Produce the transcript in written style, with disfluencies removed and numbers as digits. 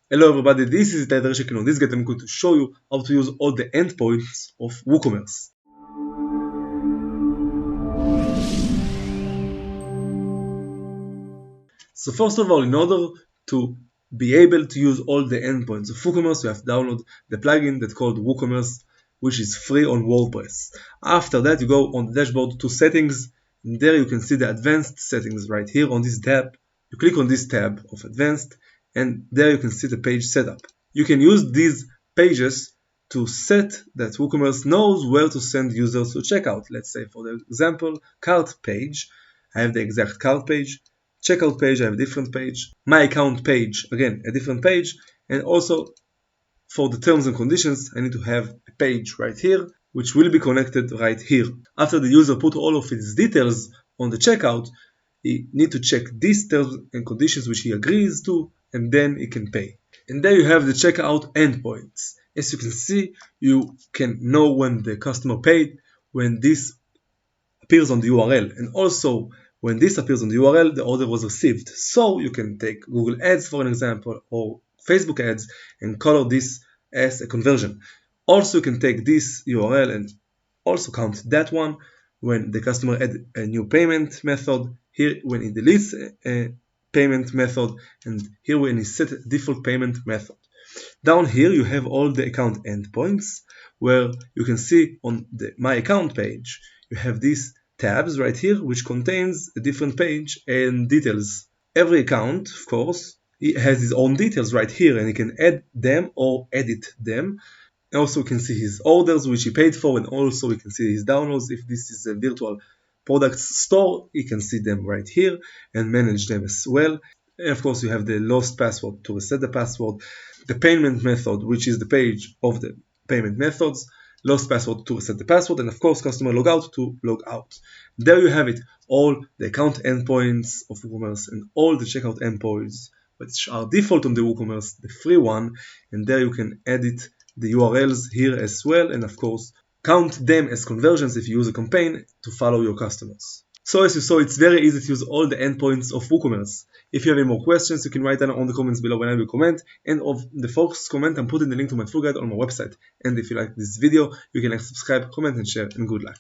Hello everybody, this is Tyler Shekin. On this guide I'm going to show you how to use all the endpoints of Woocommerce. So first of all, in order to be able to use all the endpoints of Woocommerce, you have to download the plugin that's called Woocommerce, which is free on Wordpress. After that, you go on the dashboard to settings, and there you can see the advanced settings right here on this tab. You click on this tab of advanced, and there you can see the page setup. You can use these pages to set that Woocommerce knows where to send users to checkout. Let's say, for the example, cart page, I have the exact cart page. Checkout page, I have a different page. My account page, again, a different page. And also, for the terms and conditions, I need to have a page right here, which will be connected right here. After the user put all of his details on the checkout, he needs to check these terms and conditions which he agrees to, and then he can pay. And there you have the checkout endpoints. As you can see, you can know when the customer paid, when this appears on the URL, and also when this appears on the URL, the order was received. So you can take Google Ads for an example, or Facebook Ads, and color this as a conversion. Also, you can take this URL and also count that one when the customer adds a new payment method, here when he deletes a payment method, and here when he set a default payment method. Down here you have all the account endpoints, where you can see on the My Account page, you have these tabs right here, which contains a different page and details. Every account, of course, it has his own details right here, and he can add them or edit them. Also, we can see his orders, which he paid for, and also we can see his downloads. If this is a virtual product store, he can see them right here and manage them as well. And of course, you have the lost password to reset the password, the payment method, which is the page of the payment methods, lost password to reset the password, and of course, customer logout to log out. There you have it, all the account endpoints of Woocommerce and all the checkout endpoints, which are default on the Woocommerce, the free one, and there you can edit the URLs here as well, and of course, count them as conversions if you use a campaign to follow your customers. So as you saw, it's very easy to use all the endpoints of Woocommerce. If you have any more questions, you can write down on the comments below when I will comment. And of the first comment, I'm putting the link to my full guide on my website. And if you like this video, you can like, subscribe, comment, and share, and good luck.